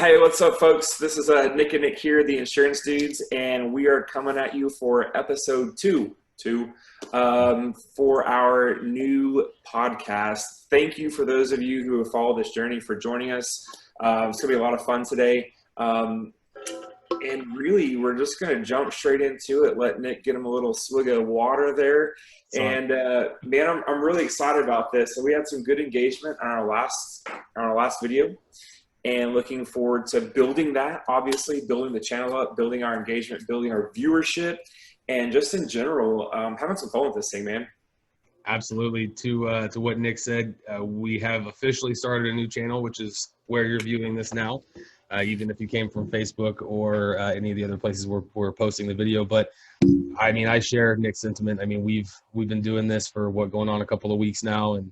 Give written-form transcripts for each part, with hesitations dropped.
Hey, what's up, folks? This is Nick and Nick here, the insurance dudes, and we are coming at you for episode two, for our new podcast. Thank you for those of you who have followed this journey for joining us. It's going to be a lot of fun today. And really, we're just going to jump straight into it, let Nick get him a little swig of water there. Sorry. And man, I'm really excited about this. So we had some good engagement on our last video. And looking forward to building that, obviously, building the channel up, building our engagement, building our viewership, and just in general, having some fun with this thing, man. Absolutely. To what Nick said, we have officially started a new channel, which is where you're viewing this now, even if you came from Facebook or any of the other places where we're posting the video. But I mean, I share Nick's sentiment. I mean, we've been doing this for going on a couple of weeks now, and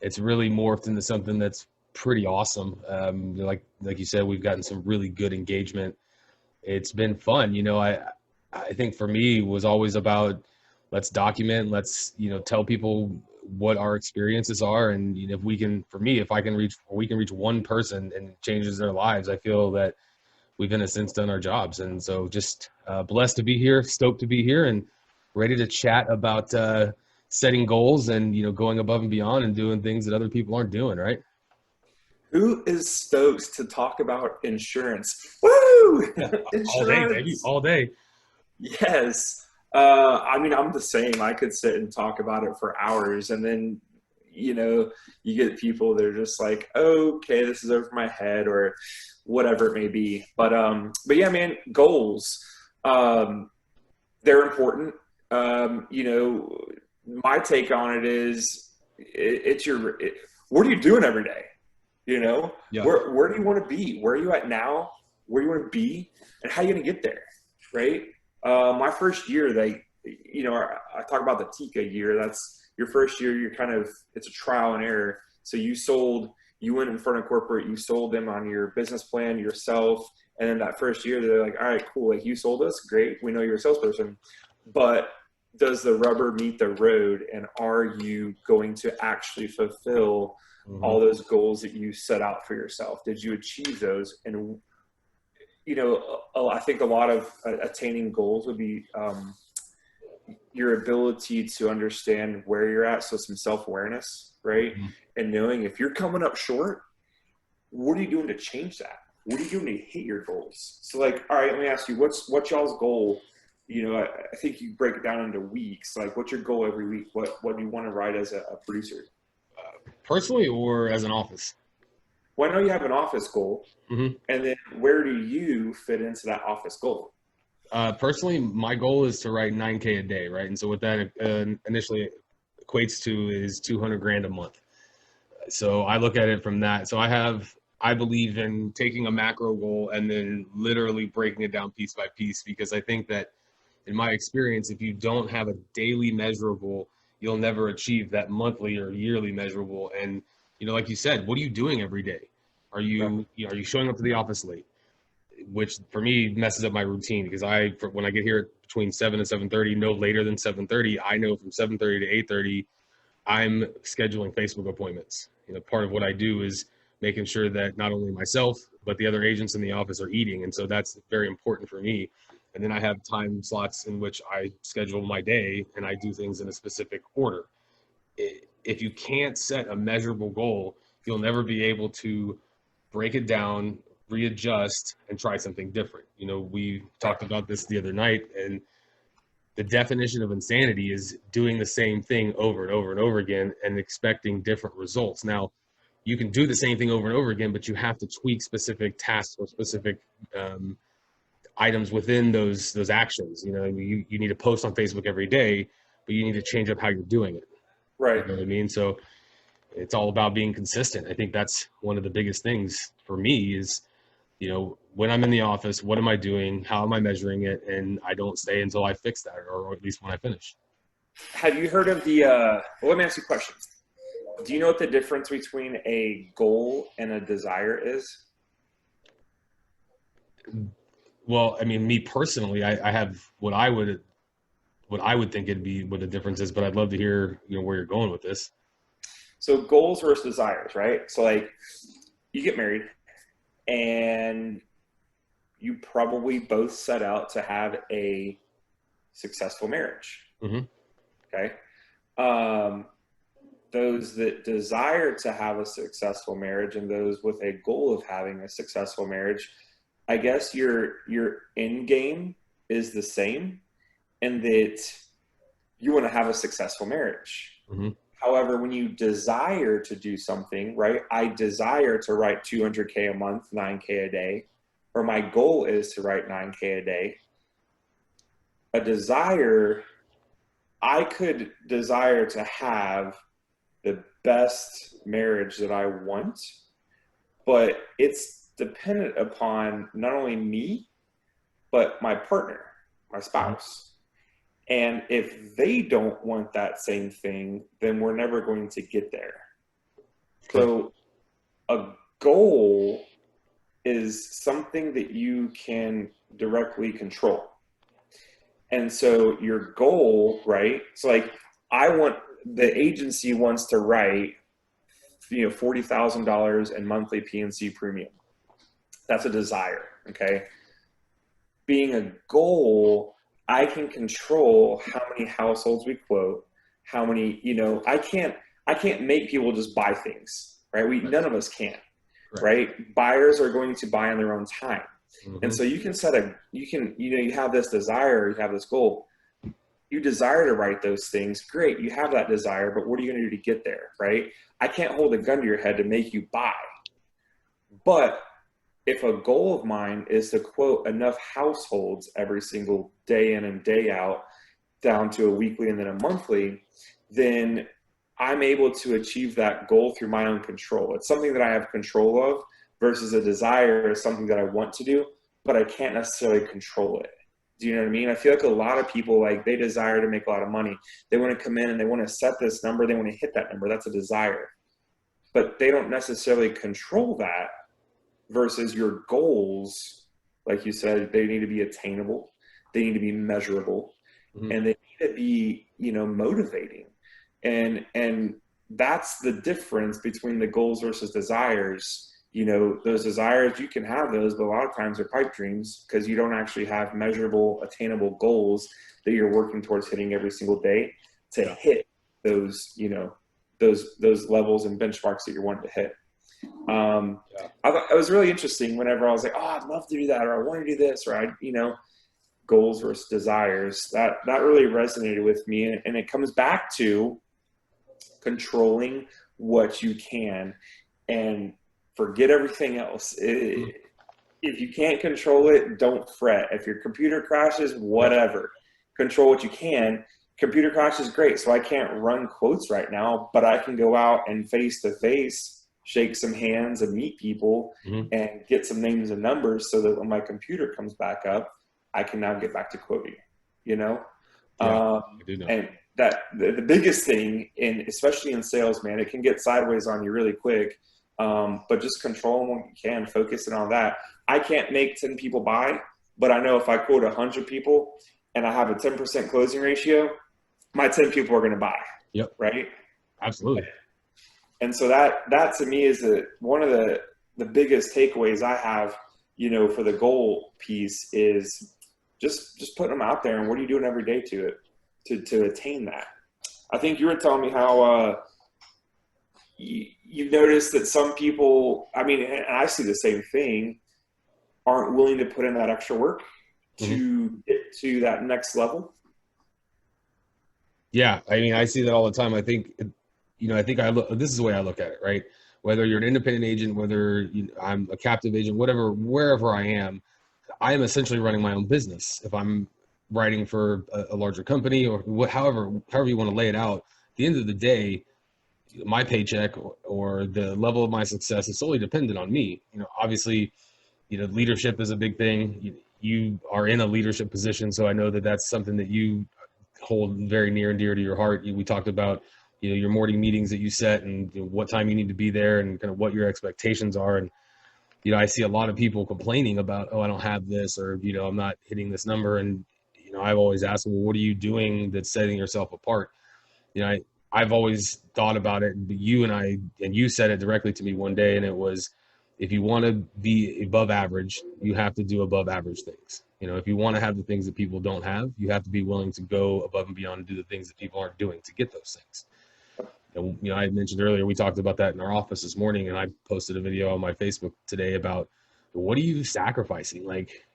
it's really morphed into something that's pretty awesome. Like you said, we've gotten some really good engagement. It's been fun. I think for me it was always about let's document, let's tell people what our experiences are, and if we can reach one person and it changes their lives, I feel that we've in a sense done our jobs. And so just blessed to be here, stoked to be here, and ready to chat about setting goals and going above and beyond and doing things that other people aren't doing, right? Who is stoked to talk about insurance? Woo! Insurance. All day, baby. All day. Yes. I mean, I'm the same. I could sit and talk about it for hours, and then, you get people that are just like, okay, this is over my head or whatever it may be. But yeah, man, goals, they're important. My take on it is what are you doing every day? Yeah. Where do you want to be? Where are you at now? Where you want to be? And how are you going to get there? Right? My first year, I talk about the Tika year. That's your first year. It's a trial and error. So you went in front of corporate, you sold them on your business plan yourself. And then that first year, they're like, all right, cool. Like, you sold us. Great. We know you're a salesperson, but does the rubber meet the road? And are you going to actually fulfill all those goals that you set out for yourself? Did you achieve those? And, I think a lot of attaining goals would be your ability to understand where you're at. So some self-awareness, right? Mm-hmm. And knowing if you're coming up short, what are you doing to change that? What are you doing to hit your goals? So all right, let me ask you, what's y'all's goal? I think you break it down into weeks. Like, what's your goal every week? What do you want to write as a producer? Personally or as an office? Well, I know you have an office goal, and then where do you fit into that office goal? Personally, my goal is to write 9K a day, right? And so what that initially equates to is 200 grand a month. So I look at it from that. So I believe in taking a macro goal and then literally breaking it down piece by piece, because I think that in my experience, if you don't have a daily measurable, you'll never achieve that monthly or yearly measurable. And, like you said, what are you doing every day? Are you showing up to the office late? Which for me messes up my routine, because when I get here between 7 and 7:30, no later than 7:30, I know from 7:30 to 8:30, I'm scheduling Facebook appointments. Part of what I do is making sure that not only myself, but the other agents in the office are eating. And so that's very important for me. And then I have time slots in which I schedule my day and I do things in a specific order. If you can't set a measurable goal, you'll never be able to break it down, readjust, and try something different. We talked about this the other night, and the definition of insanity is doing the same thing over and over and over again and expecting different results. Now, you can do the same thing over and over again, but you have to tweak specific tasks or specific items within those actions. You need to post on Facebook every day, but you need to change up how you're doing it. Right. You know what I mean? So it's all about being consistent. I think that's one of the biggest things for me is, when I'm in the office, what am I doing? How am I measuring it? And I don't stay until I fix that, or at least when I finish. Have you heard of let me ask you questions. Do you know what the difference between a goal and a desire is? Well, I mean, me personally, I have what I would think it'd be, what the difference is, but I'd love to hear, where you're going with this. So goals versus desires, right? So you get married and you probably both set out to have a successful marriage. Mm-hmm. Okay. Those that desire to have a successful marriage and those with a goal of having a successful marriage, I guess your end game is the same, and that you want to have a successful marriage. Mm-hmm. However, when you desire to do something, right? I desire to write 200K a month, 9K a day, or my goal is to write 9K a day. A desire, I could desire to have the best marriage that I want, but it's dependent upon not only me, but my partner, my spouse. And if they don't want that same thing, then we're never going to get there. So a goal is something that you can directly control. And so your goal, right? So like the agency wants to write, $40,000 in monthly PNC premium. That's a desire, okay? Being a goal, I can control how many households we quote, how many, I can't make people just buy things, right? None of us can, right? Buyers are going to buy on their own time. Mm-hmm. And so you have this desire, you have this goal. You desire to write those things, great, you have that desire, but what are you going to do to get there, right? I can't hold a gun to your head to make you buy. But if a goal of mine is to quote enough households every single day in and day out, down to a weekly and then a monthly, then I'm able to achieve that goal through my own control. It's something that I have control of versus a desire is something that I want to do, but I can't necessarily control it. Do you know what I mean? I feel like a lot of people, like, they desire to make a lot of money. They want to come in and they want to set this number. They want to hit that number. That's a desire. But they don't necessarily control that versus your goals. Like you said, they need to be attainable. They need to be measurable. Mm-hmm. And they need to be, motivating. And that's the difference between the goals versus desires. Those desires, you can have those, but a lot of times they're pipe dreams because you don't actually have measurable, attainable goals that you're working towards hitting every single day to hit those, those levels and benchmarks that you're wanting to hit. I thought it was really interesting whenever I was like, oh, I'd love to do that, or I want to do this, or goals versus desires. That really resonated with me. And it comes back to controlling what you can and forget everything else. If you can't control it, don't fret. If your computer crashes, whatever. Control what you can. Computer crashes, great. So I can't run quotes right now, but I can go out and face-to-face, shake some hands and meet people and get some names and numbers so that when my computer comes back up, I can now get back to quoting, I do know. And that the biggest thing, especially in sales, man, it can get sideways on you really quick. But just control what you can, focusing on that. I can't make 10 people buy, but I know if I quote 100 people and I have a 10% closing ratio, my 10 people are going to buy. Yep. Right. Absolutely. And so that to me is one of the biggest takeaways I have, for the goal piece is just putting them out there. And what are you doing every day to attain that? I think you were telling me how, you've noticed that some people, and I see the same thing, aren't willing to put in that extra work to get to that next level. Yeah. I see that all the time. I think, this is the way I look at it, right? Whether you're an independent agent, whether I'm a captive agent, wherever I am essentially running my own business. If I'm writing for a larger company or however you want to lay it out, at the end of the day, my paycheck or the level of my success is solely dependent on me. Obviously, leadership is a big thing. You are in a leadership position, so I know that that's something that you hold very near and dear to your heart. We talked about, your morning meetings that you set and what time you need to be there and kind of what your expectations are. And, I see a lot of people complaining about, oh, I don't have this, or, I'm not hitting this number. And, I've always asked, well, what are you doing that's setting yourself apart? I've always thought about it. You said it directly to me one day, and it was, if you want to be above average, you have to do above average things. If you want to have the things that people don't have, you have to be willing to go above and beyond and do the things that people aren't doing to get those things. I mentioned earlier, we talked about that in our office this morning, and I posted a video on my Facebook today about what are you sacrificing? Like,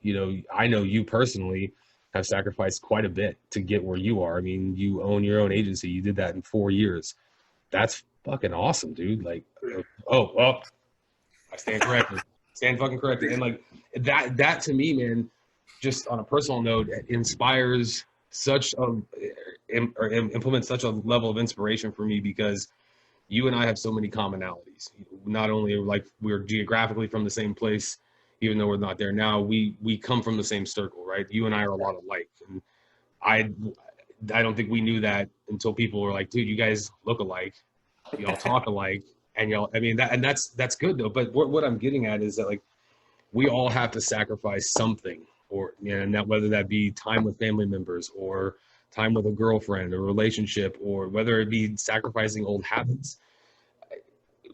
I know you personally have sacrificed quite a bit to get where you are. I mean, you own your own agency. You did that in 4 years. That's fucking awesome, dude. Like, oh, well, I stand corrected. Stand fucking corrected. And like that to me, man, just on a personal note, inspires such a or implements such a level of inspiration for me, because you and I have so many commonalities. Not only like we're geographically from the same place, even though we're not there now, we come from the same circle, right? You and I are a lot alike. And I don't think we knew that until people were like, dude, you guys look alike, y'all talk alike, and that's good though. But what I'm getting at is that, like, we all have to sacrifice something, or and that whether that be time with family members, or time with a girlfriend, or relationship, or whether it be sacrificing old habits.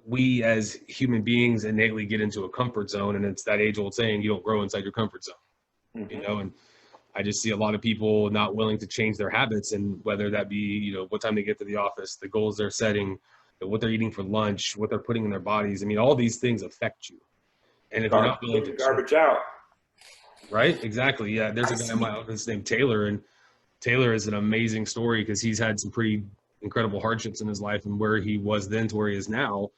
We as human beings innately get into a comfort zone, and it's that age-old saying, you don't grow inside your comfort zone. Mm-hmm. And I just see a lot of people not willing to change their habits, and whether that be, what time they get to the office, the goals they're setting, what they're eating for lunch, what they're putting in their bodies. I mean, all these things affect you. And if you're not willing to garbage out. Right? Exactly. Yeah. There's a guy in my office named Taylor, and Taylor is an amazing story because he's had some pretty incredible hardships in his life, and where he was then to where he is now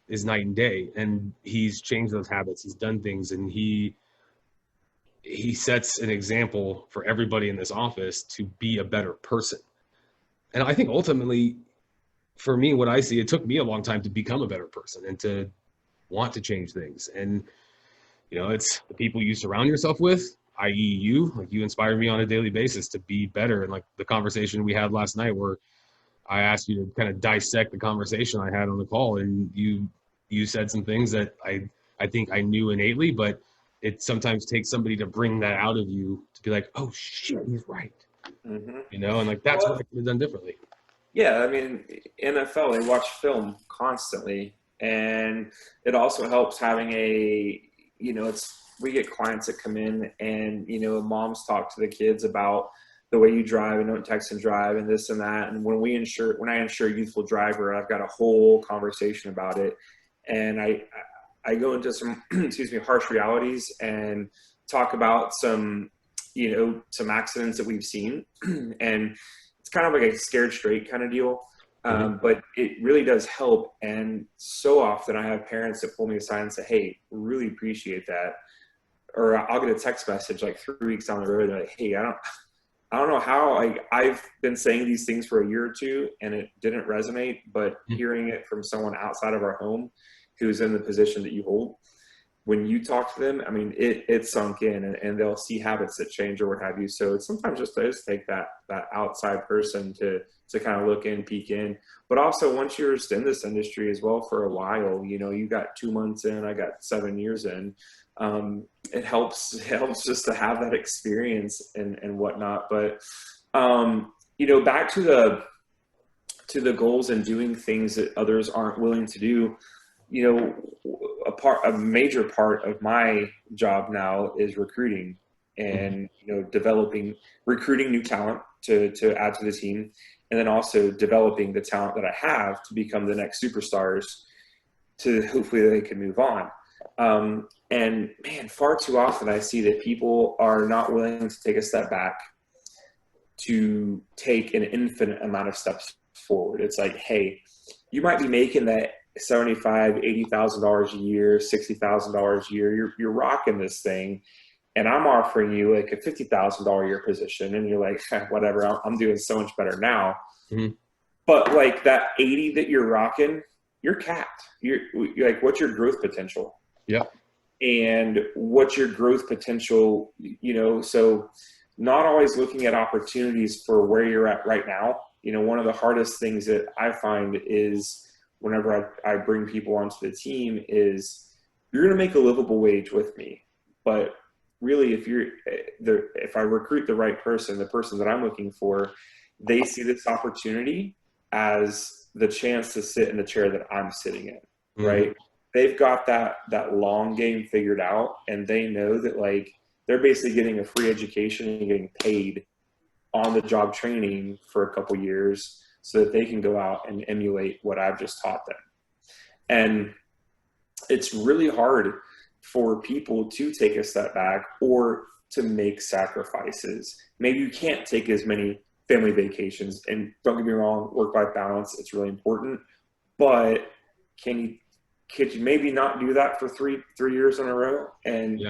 is night and day. And he's changed those habits. He's done things, and he sets an example for everybody in this office to be a better person. And I think ultimately, for me, what I see, it took me a long time to become a better person and to want to change things. And, it's the people you surround yourself with, i.e. you. Like, you inspire me on a daily basis to be better. And like the conversation we had last night, where I asked you to kind of dissect the conversation I had on the call, and you said some things that I think I knew innately, but it sometimes takes somebody to bring that out of you to be like, oh shit, he's right. Mm-hmm. And like, that's what I could have done differently. Yeah, I mean, NFL, they watch film constantly, and it also helps having we get clients that come in, and moms talk to the kids about the way you drive and don't text and drive and this and that. And when I insure a youthful driver, I've got a whole conversation about it, and I go into some harsh realities and talk about some accidents that we've seen, and it's kind of like a scared straight kind of deal. But it really does help. And so often I have parents that pull me aside and say, hey, really appreciate that. Or I'll get a text message like 3 weeks down the road. They're like, hey, I don't know how, I've been saying these things for a year or two and it didn't resonate, but hearing it from someone outside of our home who's in the position that you hold, when you talk to them, I mean, it sunk in, and they'll see habits that change or what have you. So it's sometimes just does take that outside person to kind of look in, peek in. But also, once you're just in this industry as well for a while, you got 2 months in, I got 7 years in. It helps just to have that experience and whatnot. But back to the goals and doing things that others aren't willing to do. A major part of my job now is recruiting and recruiting new talent to add to the team, and then also developing the talent that I have to become the next superstars, to hopefully they can move on. And man, far too often I see that people are not willing to take a step back to take an infinite amount of steps forward. It's like, hey, you might be making that $75,000, $80,000 a year, $60,000 a year. You're rocking this thing, and I'm offering you like a $50,000 a year position, and you're like, whatever. I'm doing so much better now. Mm-hmm. But like that 80 that you're rocking, you're capped. You're like, what's your growth potential? Yeah. And what's your growth potential? So not always looking at opportunities for where you're at right now. One of the hardest things that I find is, whenever I bring people onto the team, is you're going to make a livable wage with me. But really, if I recruit the right person, the person that I'm looking for, they see this opportunity as the chance to sit in the chair that I'm sitting in, right? they've got that long game figured out, and they know that like they're basically getting a free education and getting paid on the job training for a couple years so that they can go out and emulate what I've just taught them. And it's really hard for people to take a step back or to make sacrifices. Maybe you can't take as many family vacations, and don't get me wrong, work-life balance, it's really important, but could you maybe not do that for three years in a row and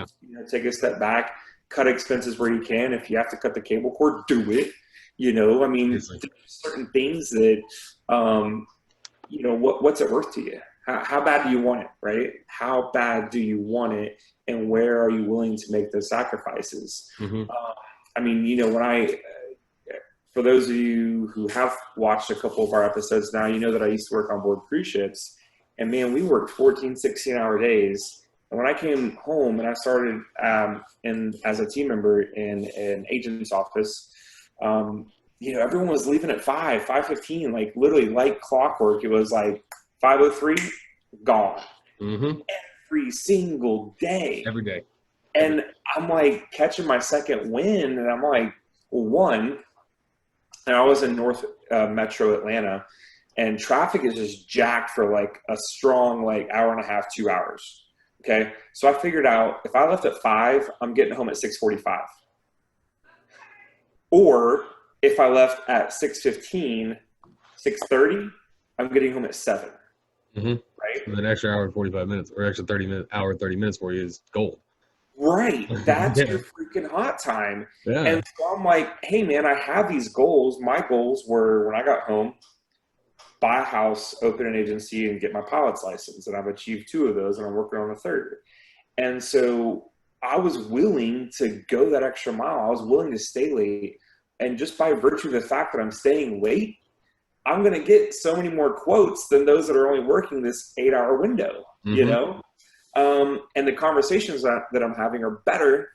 take a step back, cut expenses where you can. If you have to cut the cable cord, do it. I mean, there's certain things that what's it worth to you? How bad do you want it, right? How bad do you want it, and where are you willing to make those sacrifices? I mean, for those of you who have watched a couple of our episodes now, you know that I used to work on board cruise ships. And man, we worked 14, 16-hour days. And when I came home and I started as a team member in an agent's office, everyone was leaving at 5:15, like literally like clockwork. It was like 5:03, gone. Every single day. Every day. And I'm like catching my second wind, and I'm like, well, one, and I was in North Metro Atlanta, and traffic is just jacked for like a strong like hour and a half, 2 hours. Okay. So I figured out if I left at 5, I'm getting home at 6:45. Or if I left at 6:15, 6:30, I'm getting home at 7. Right. So an extra hour and 45 minutes or extra 30 minutes for you is gold. Right. That's your freaking hot time. Yeah. And so I'm like, hey man, I have these goals. My goals were when I got home, buy a house, open an agency, and get my pilot's license. And I've achieved 2 of those, and I'm working on a 3rd. And so I was willing to go that extra mile. I was willing to stay late. And just by virtue of the fact that I'm staying late, I'm going to get so many more quotes than those that are only working this 8-hour window, and the conversations that I'm having are better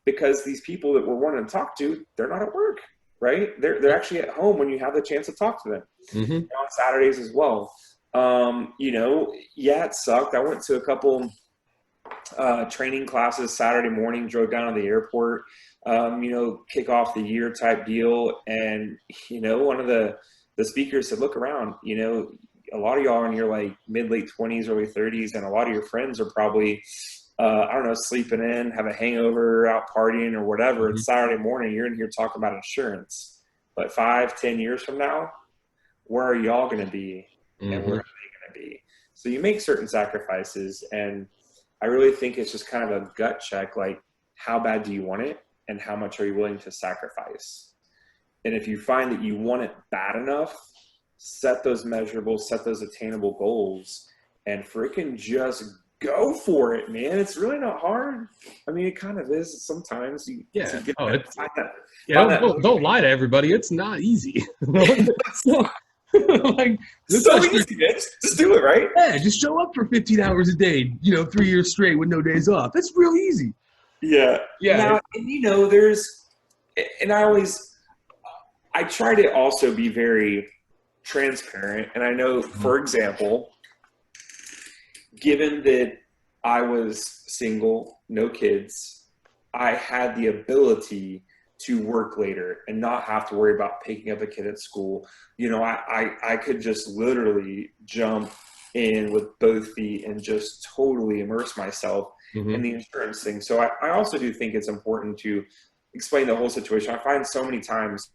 because these people that we're wanting to talk to, they're not at work. Right? They're actually at home when you have the chance to talk to them. And on Saturdays as well. It sucked. I went to a couple training classes Saturday morning, drove down to the airport, kick off the year type deal. And, one of the speakers said, look around, a lot of y'all are in your like mid-late 20s, early 30s, and a lot of your friends are probably sleeping in, have a hangover, out partying or whatever. It's Saturday morning, you're in here talking about insurance. But 5-10 years from now, where are y'all going to be? And where are they going to be? So you make certain sacrifices. And I really think it's just kind of a gut check, like how bad do you want it? And how much are you willing to sacrifice? And if you find that you want it bad enough, set those measurables, set those attainable goals, and freaking just go for it, man. It's really not hard. I mean, it kind of is sometimes. Don't lie to everybody. It's not easy. Like, so easy, bitch. Just do it, right? Yeah, just show up for 15 hours a day, 3 years straight with no days off. It's real easy. Yeah. Now, I try to also be very transparent. And I know, for example, given that I was single, no kids, I had the ability to work later and not have to worry about picking up a kid at school. I could just literally jump in with both feet and just totally immerse myself in the insurance thing. So I also do think it's important to explain the whole situation. I find so many times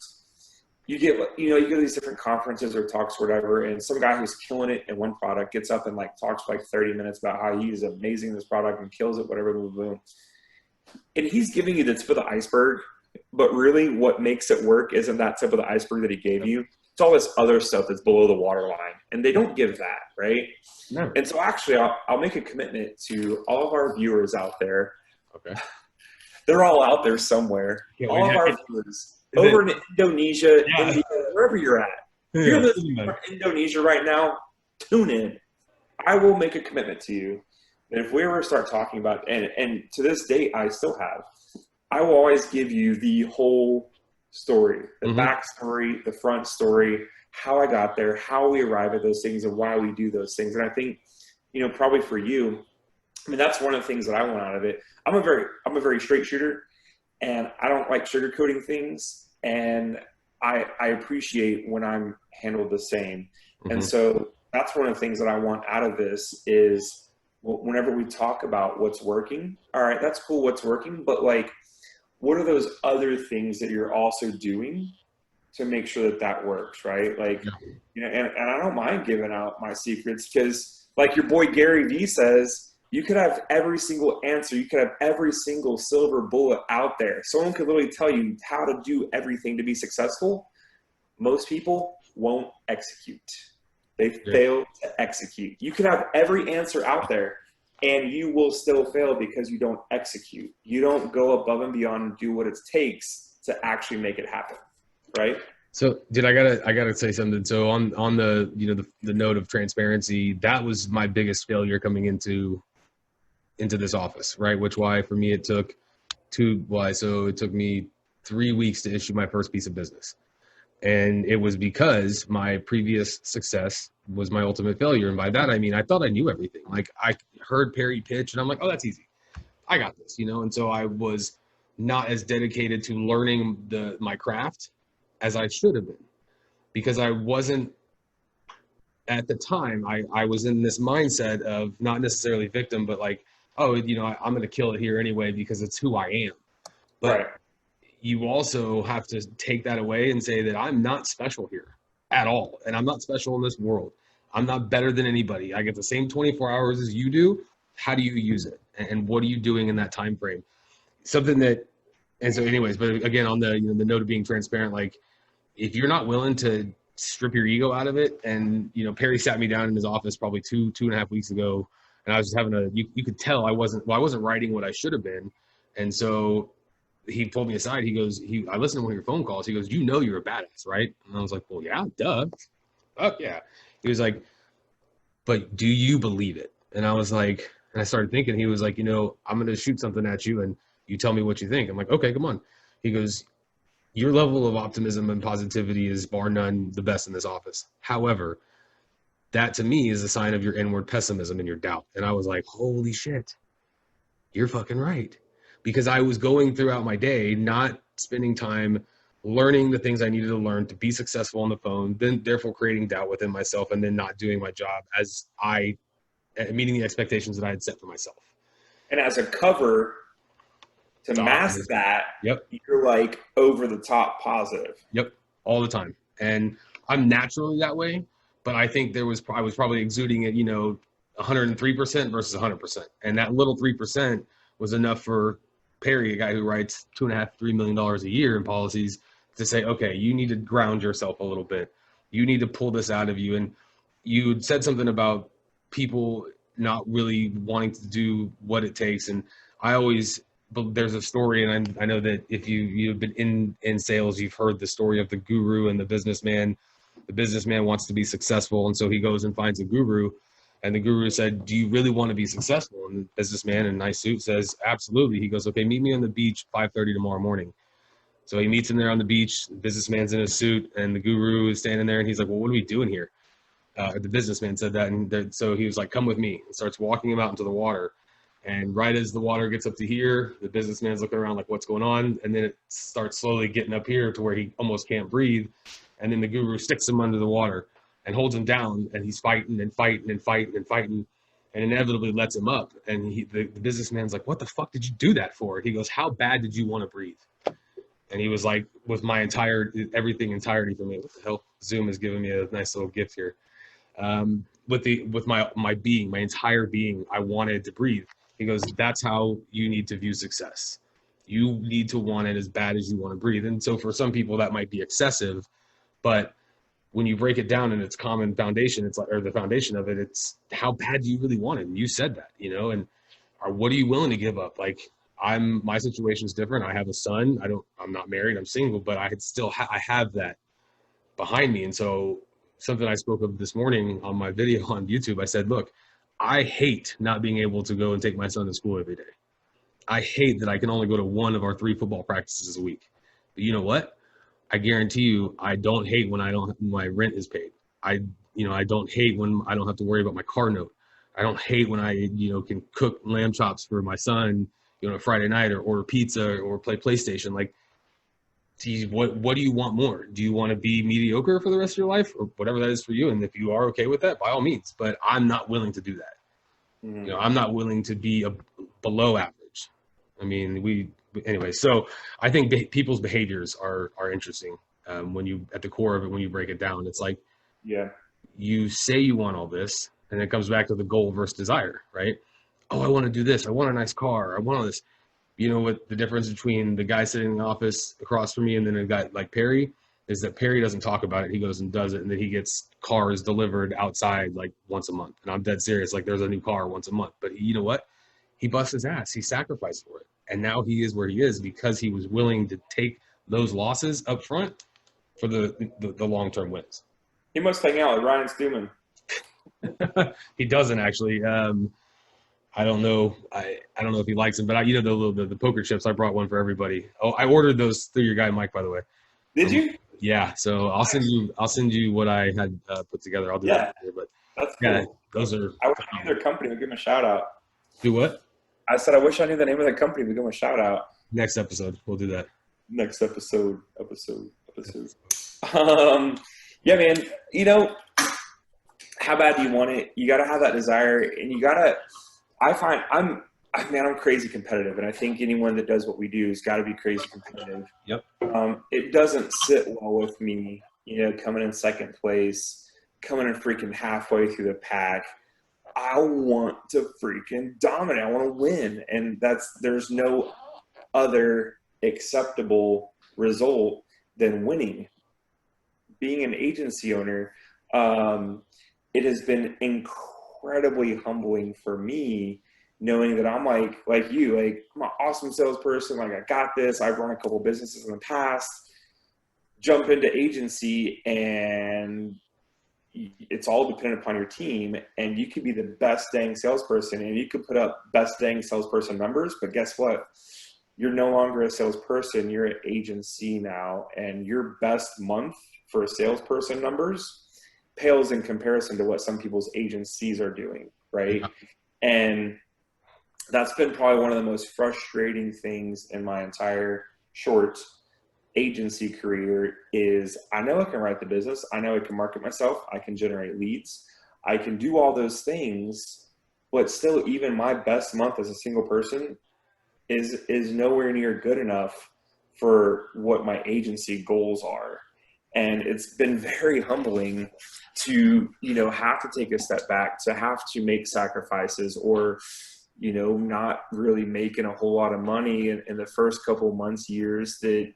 you go to these different conferences or talks or whatever, and some guy who's killing it in one product gets up and like talks for like 30 minutes about how he's amazing in this product and kills it, whatever, boom, boom. And he's giving you the tip of the iceberg, but really what makes it work isn't that tip of the iceberg that he gave you. It's all this other stuff that's below the waterline, and they don't give that, right? No. And so actually I'll make a commitment to all of our viewers out there. Okay. They're all out there somewhere. All of our viewers. Over in Indonesia, India, wherever you're at. If you're listening from Indonesia right now, tune in. I will make a commitment to you that if we ever start talking about, and to this date I still have, I will always give you the whole story, the backstory, the front story, how I got there, how we arrive at those things, and why we do those things. And I think probably for you, I mean, that's one of the things that I want out of it. I'm a very straight shooter, and I don't like sugarcoating things. And I appreciate when I'm handled the same. And Hmm. so that's one of the things that I want out of this is whenever we talk about what's working, all right, that's cool, what's working, but like, what are those other things that you're also doing to make sure that that works, right? Like, Yeah. and I don't mind giving out my secrets because, like your boy Gary Vee says, you could have every single answer, you could have every single silver bullet out there. Someone could literally tell you how to do everything to be successful. Most people won't execute. They Yeah. fail to execute. You can have every answer out there and you will still fail because you don't execute. You don't go above and beyond and do what it takes to actually make it happen, right? So, did I gotta say something. So on the the note of transparency, that was my biggest failure coming into this office, right? Which why for me it took so it took me 3 weeks to issue my first piece of business. And it was because my previous success was my ultimate failure. And by that I mean I thought I knew everything. Like I heard Perry pitch and I'm like, oh, that's easy. I got this, And so I was not as dedicated to learning my craft as I should have been because I wasn't at the time. I was in this mindset of not necessarily victim, but like, oh, I'm going to kill it here anyway because it's who I am. But Right. you also have to take that away and say that I'm not special here at all. And I'm not special in this world. I'm not better than anybody. I get the same 24 hours as you do. How do you use it? And what are you doing in that time frame? Something that, and so anyways, but again, on the, the note of being transparent, like if you're not willing to strip your ego out of it, and, Perry sat me down in his office probably two and a half weeks ago, and I was just having you could tell I wasn't writing what I should have been. And so he pulled me aside. He goes, I listened to one of your phone calls. He goes, you're a badass, right? And I was like, well, yeah, duh. Fuck yeah. He was like, but do you believe it? And I was like, and I started thinking, he was like, I'm going to shoot something at you and you tell me what you think. I'm like, okay, come on. He goes, your level of optimism and positivity is bar none the best in this office. However, that to me is a sign of your inward pessimism and your doubt. And I was like, holy shit, you're fucking right. Because I was going throughout my day, not spending time learning the things I needed to learn to be successful on the phone, then therefore creating doubt within myself and then not doing my job as meeting the expectations that I had set for myself. And as a cover to It's mask optimism. that, Yep. you're like over the top positive. Yep. All the time. And I'm naturally that way, but I think I was probably exuding it, 103% versus 100%. And that little 3% was enough for Perry, a guy who writes $2.5–3 million a year in policies, to say, okay, you need to ground yourself a little bit. You need to pull this out of you. And you said something about people not really wanting to do what it takes. And I always, but there's a story, and I know that if you've been in sales, you've heard the story of the guru and the businessman. The businessman wants to be successful, and so he goes and finds a guru. And the guru said, do you really want to be successful? And the businessman in a nice suit says, absolutely. He goes, okay, meet me on the beach 5:30 tomorrow morning. So he meets him there on the beach. The businessman's in a suit, and the guru is standing there, and he's like, well, what are we doing here? The businessman said that, and so he was like, come with me, and starts walking him out into the water. And right as the water gets up to here, the businessman's looking around like, what's going on? And then it starts slowly getting up here to where he almost can't breathe. And then the guru sticks him under the water and holds him down, and he's fighting and fighting and fighting and fighting, and inevitably lets him up. And the businessman's like, what the fuck did you do that for? He goes, how bad did you want to breathe? And he was like, with my everything entirety for me. What the hell? Zoom is giving me a nice little gift here. With my being, my entire being, I wanted to breathe. He goes, that's how you need to view success. You need to want it as bad as you want to breathe. And so for some people that might be excessive, but when you break it down in its common foundation, it's like, or the foundation of it, it's how bad do you really want it? And you said that, and or what are you willing to give up? Like my situation is different. I have a son. I'm not married. I'm single, but I I have that behind me. And so something I spoke of this morning on my video on YouTube, I said, look, I hate not being able to go and take my son to school every day. I hate that I can only go to one of our 3 football practices a week. But you know what? I guarantee you, I don't hate when my rent is paid. I don't hate when I don't have to worry about my car note. I don't hate when I, can cook lamb chops for my son, Friday night, or order pizza or play PlayStation. Like, geez, what do you want more? Do you want to be mediocre for the rest of your life, or whatever that is for you? And if you are okay with that, by all means. But I'm not willing to do that. Mm-hmm. I'm not willing to be below average. I mean, anyway. So I think people's behaviors are interesting. When you, at the core of it, when you break it down, it's like, Yeah. you say you want all this, and it comes back to the goal versus desire, right? Oh, I want to do this. I want a nice car. I want all this. You know what the difference between the guy sitting in the office across from me and then a guy like Perry is? That Perry doesn't talk about it. He goes and does it, and then he gets cars delivered outside like once a month. And I'm dead serious. Like, there's a new car once a month. But you know what? He busts his ass. He sacrificed for it. And now he is where he is because he was willing to take those losses up front for the long-term wins. He must hang out with Ryan Stewman. He doesn't actually. I don't know. I don't know if he likes them, but the poker chips. I brought one for everybody. Oh, I ordered those through your guy Mike, by the way. Did you? Yeah. So I'll send you what I had put together. I'll do that here, but that's cool. Yeah, those are. I wish I knew their company. We'll give them a shout out. Do what? I said I wish I knew the name of the company. We'll give them a shout out. Next episode, we'll do that. Next episode. Yeah, man. How bad do you want it? You got to have that desire, and you got to. I'm crazy competitive, and I think anyone that does what we do has got to be crazy competitive. Yep. It doesn't sit well with me, coming in second place, coming in freaking halfway through the pack. I want to freaking dominate. I want to win, and there's no other acceptable result than winning. Being an agency owner, it has been incredibly humbling for me, knowing that I'm like you, I'm an awesome salesperson. Like, I got this. I've run a couple businesses in the past. Jump into agency, and it's all dependent upon your team. And you could be the best dang salesperson, and you could put up best dang salesperson numbers. But guess what? You're no longer a salesperson. You're an agency now, and your best month for salesperson numbers pales in comparison to what some people's agencies are doing, right? And that's been probably one of the most frustrating things in my entire short agency career is I know I can write the business. I know I can market myself. I can generate leads. I can do all those things, but still, even my best month as a single person is nowhere near good enough for what my agency goals are. And it's been very humbling to, have to take a step back, to have to make sacrifices, or, not really making a whole lot of money in the first couple of months, years, that,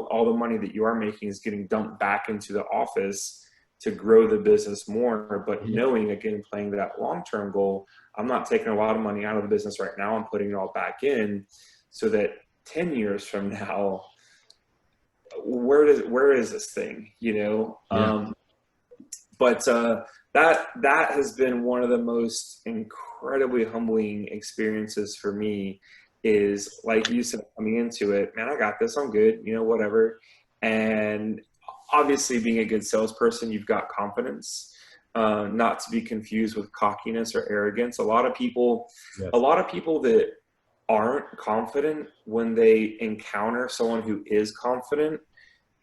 all the money that you are making is getting dumped back into the office to grow the business more. But knowing, again, playing that long-term goal, I'm not taking a lot of money out of the business right now. I'm putting it all back in so that 10 years from now, where is this thing, But that has been one of the most incredibly humbling experiences for me, is like you said, coming into it, man, I got this, I'm good, whatever. And obviously, being a good salesperson, you've got confidence, not to be confused with cockiness or arrogance. A lot of people that aren't confident, when they encounter someone who is confident,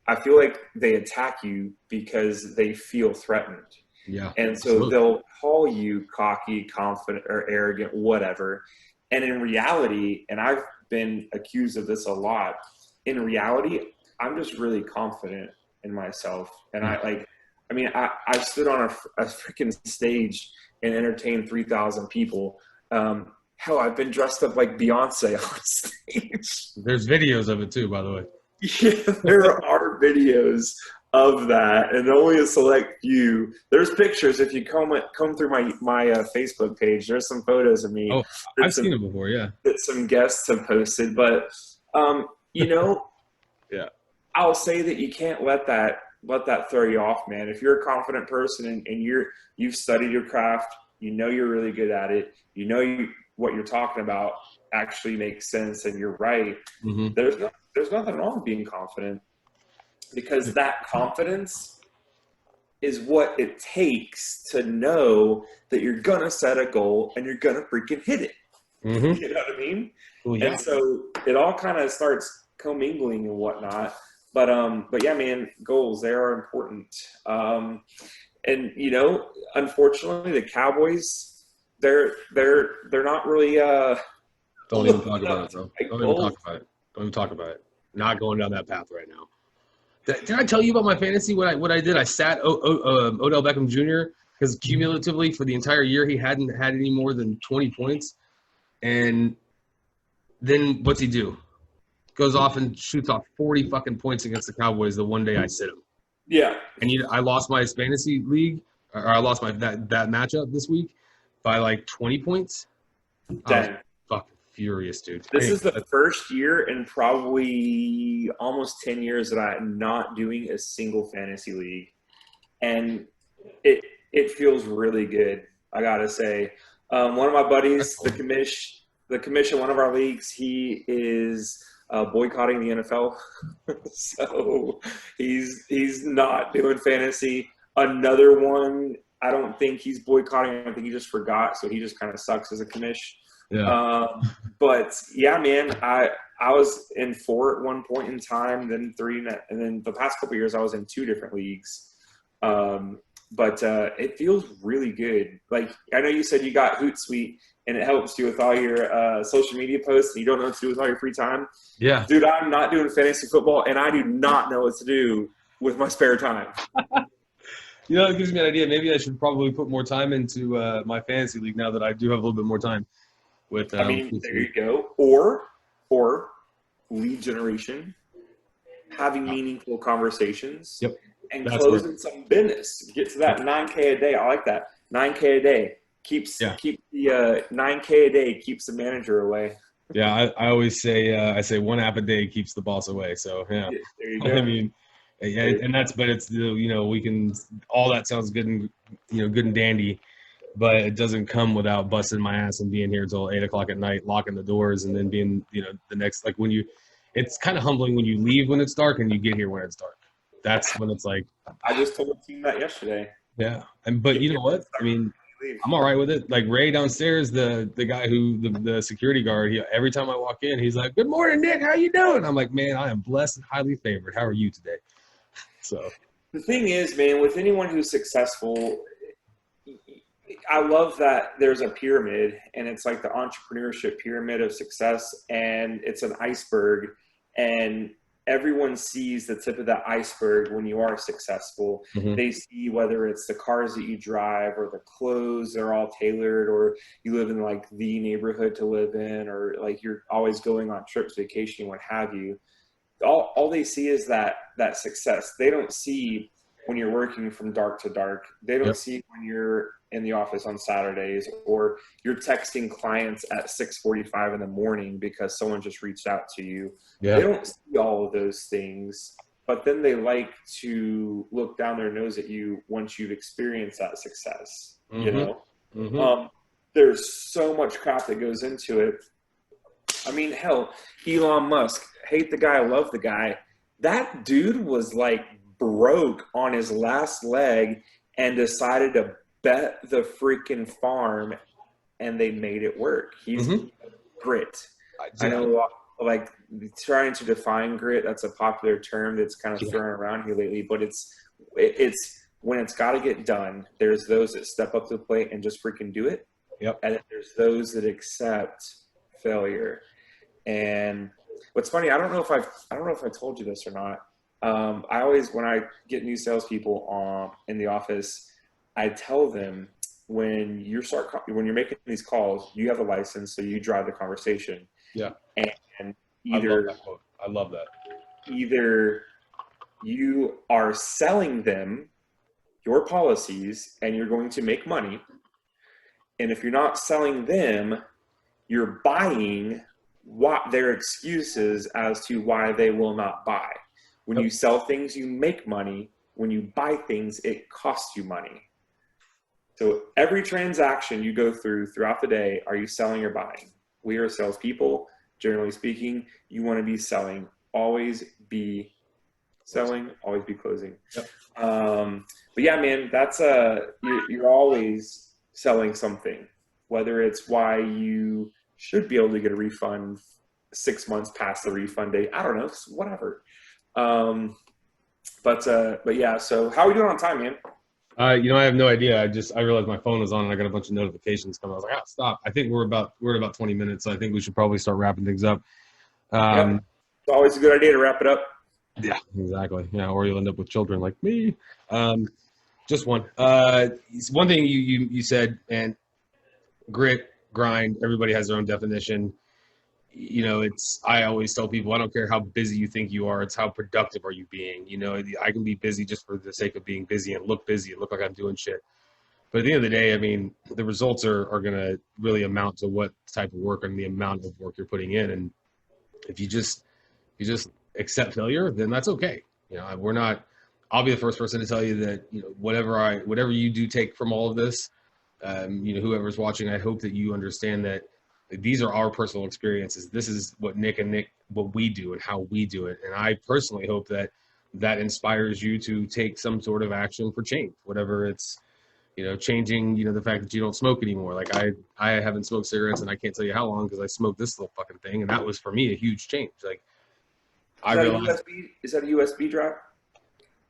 I feel like they attack you because they feel threatened. Yeah. And so they'll call you cocky, confident, or arrogant, whatever. And in reality, and I've been accused of this a lot, in reality, I'm just really confident in myself. And I stood on a freaking stage and entertained 3,000 people. Hell, I've been dressed up like Beyonce on stage. There's videos of it too, by the way. Yeah, there are videos of that, and only a select few. There's pictures. If you come through my Facebook page, there's some photos of me. Oh, I've seen it before, yeah. That some guests have posted, but yeah, I'll say that you can't let that throw you off, man. If you're a confident person and you've studied your craft, you're really good at it, what you're talking about actually makes sense, and you're right. Mm-hmm. There's nothing wrong with being confident, because that confidence is what it takes to know that you're gonna set a goal and you're gonna freaking hit it. Mm-hmm. You know what I mean? Well, And yeah. so it all kind of starts commingling and whatnot. But yeah, man, goals, they are important. And you know, unfortunately, the Cowboys, they're not really Don't even talk living about up it, to bro. my Don't even goals. talk about it. Don't even talk about it. Not going down that path right now. Did I tell you about my fantasy? What I did? I sat Odell Beckham Jr. because cumulatively for the entire year he hadn't had any more than 20 points. And then what's he do? Goes off and shoots off 40 fucking points against the Cowboys the one day I sit him. Yeah, And I lost my fantasy league, or I lost my that matchup this week by like 20 points. I was dang. fucking furious, dude. This Anyway, is the first year in probably almost 10 years that I'm not doing a single fantasy league. And it feels really good, I gotta say. One of my that's buddies, cool. the commission, one of our leagues, he is boycotting the NFL, so he's not doing fantasy. Another one, I don't think he's boycotting. I think he just forgot, so he just kind of sucks as a commish. Yeah. But yeah, man, I was in 4 at one point in time, then 3, and then the past couple of years I was in 2 different leagues. But it feels really good. Like, I know you said you got Hootsuite and it helps you with all your social media posts and you don't know what to do with all your free time. Yeah. Dude, I'm not doing fantasy football and I do not know what to do with my spare time. You know, it gives me an idea. Maybe I should probably put more time into my fantasy league now that I do have a little bit more time with. I mean, With there league. you go. Or lead generation, having meaningful conversations, Yep. and That's where. closing some business. Get to that 9K a day. I like that. 9K a day keeps Yeah. keep the 9K a day keeps the manager away. Yeah. I always say I say one app a day keeps the boss away. So yeah. Yeah, there you I go. mean, yeah, and that's but it's we can all that sounds good and good and dandy, but it doesn't come without busting my ass and being here till 8 o'clock at night, locking the doors, and then being the next like when you. It's kind of humbling when you leave when it's dark and you get here when it's dark. That's when it's like. I just told the team that yesterday. Yeah, but you know what? I mean, I'm all right with it. Like Ray downstairs, the guy who the security guard. Every time I walk in, he's like, "Good morning, Nick. How you doing?" I'm like, "Man, I am blessed and highly favored. How are you today?" So The thing is, man, with anyone who's successful, I love that there's a pyramid, and it's like the entrepreneurship pyramid of success, and it's an iceberg, and everyone sees the tip of that iceberg when you are successful. mhm. They see whether it's the cars that you drive or the clothes that are all tailored, or you live in like the neighborhood to live in, or like you're always going on trips, vacation, what have you. All they see is that success. They don't see when you're working from dark to dark. They don't Yep. see when you're in the office on Saturdays or you're texting clients at 6:45 in the morning because someone just reached out to you. They Yeah. don't see all of those things, but then they like to look down their nose at you once you've experienced that success. You Mhm. know, Mhm. there's so much crap that goes into it. I mean, hell, Elon Musk, hate the guy, love the guy. That dude was like broke on his last leg and decided to bet the freaking farm and they made it work. He's Mhm. grit. I Yeah. know, like, trying to define grit, that's a popular term that's kind of Yeah. thrown around here lately, but it's when it's got to get done. There's those that step up to the plate and just freaking do it. Yep. And then there's those that accept failure. And what's funny, I don't know if I told you this or not. I always, when I get new salespeople in the office, I tell them when you're making these calls, you have a license, so you drive the conversation. Yeah. And I love either that quote. I love that. either you are selling them your policies and you're going to make money, and if you're not selling them, you're buying what their excuses as to why they will not buy. When Yep. you sell things, you make money. When you buy things, it costs you money. So every transaction you go throughout the day, are you selling or buying? We are salespeople. Generally speaking, you want to be selling. Always be selling. Always be closing. Yep. but yeah, man, that's you're always selling something, whether it's why you should be able to get a refund 6 months past the refund date. I don't know, whatever. Um, but yeah. So how are we doing on time, man? I have no idea. I realized my phone was on and I got a bunch of notifications coming. I was like, stop. I think we're at about 20 minutes. So I think we should probably start wrapping things up. Yep, it's always a good idea to wrap it up. Yeah, exactly. Yeah, or you'll end up with children like me. Um, just one. One thing you said, and grit, grind. Everybody has their own definition. I always tell people, I don't care how busy you think you are, it's how productive are you being. I can be busy just for the sake of being busy and look like I'm doing shit. But at the end of the day, I mean, the results are going to really amount to what type of work and the amount of work you're putting in. And if you just accept failure, then that's okay. We're not, I'll be the first person to tell you that, whatever you do take from all of this, whoever's watching, I hope that you understand that these are our personal experiences. This is what what we do and how we do it. And I personally hope that that inspires you to take some sort of action for change, whatever it's, changing, the fact that you don't smoke anymore. Like I haven't smoked cigarettes and I can't tell you how long because I smoked this little fucking thing. And that was for me a huge change. Like Is I that a realized, USB? Is that a USB drive?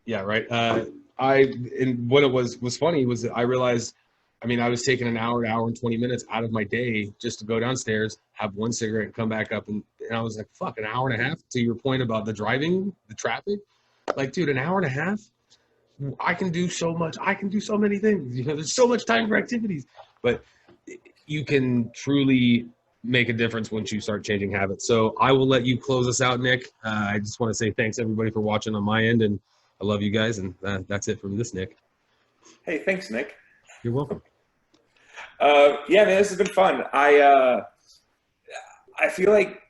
yeah, right. And what it was funny was that I realized, I mean, I was taking an hour and 20 minutes out of my day just to go downstairs, have one cigarette, and come back up. And I was like, fuck, an hour and a half, to your point about the driving, the traffic. Like, dude, an hour and a half, I can do so much. I can do so many things. There's so much time for activities. But you can truly make a difference once you start changing habits. So I will let you close us out, Nick. I just want to say thanks, everybody, for watching on my end. And I love you guys. And that's it from this, Nick. Hey, thanks, Nick. You're welcome. Yeah, man, this has been fun. I feel like,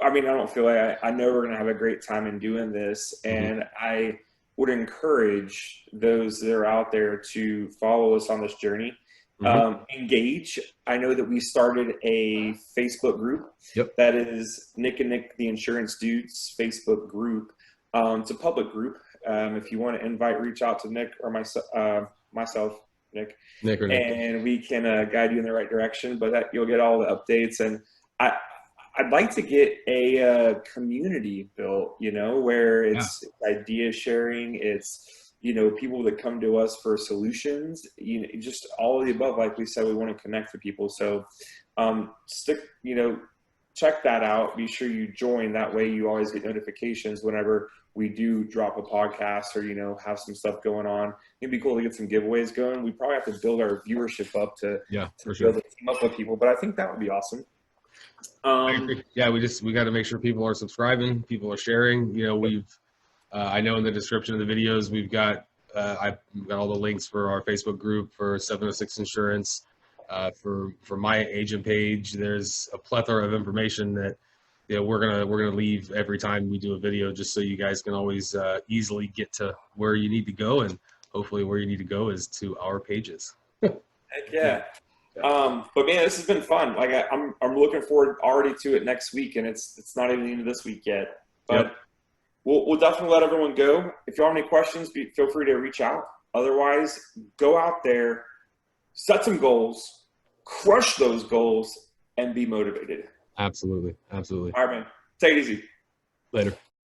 I mean, I don't feel like I know we're going to have a great time in doing this. And I would encourage those that are out there to follow us on this journey. Engage. I know that we started a Facebook group. Yep. That is Nick and Nick, the Insurance Dudes Facebook group. It's a public group. If you want to invite, reach out to Nick or myself, Nick, and we can guide you in the right direction. But that you'll get all the updates. And I'd like to get a community built, where it's idea sharing. It's, people that come to us for solutions, just all of the above. Like we said, we want to connect with people. So check that out. Be sure you join. That way you always get notifications whenever we do drop a podcast or, have some stuff going on. It'd be cool to get some giveaways going. We probably have to build our viewership up to build a team up with people, but I think that would be awesome. Yeah, we got to make sure people are subscribing, people are sharing. I know in the description of the videos we've got I've got all the links for our Facebook group for 706 Insurance. For my agent page, there's a plethora of information that we're gonna leave every time we do a video, just so you guys can always easily get to where you need to go, and hopefully where you need to go is to our pages. Heck yeah. But man, this has been fun. Like I'm looking forward already to it next week, and it's not even the end of this week yet. But we'll definitely let everyone go. If you have any questions, feel free to reach out. Otherwise, go out there, set some goals, crush those goals, and be motivated. Absolutely. All right, man. Take it easy. Later.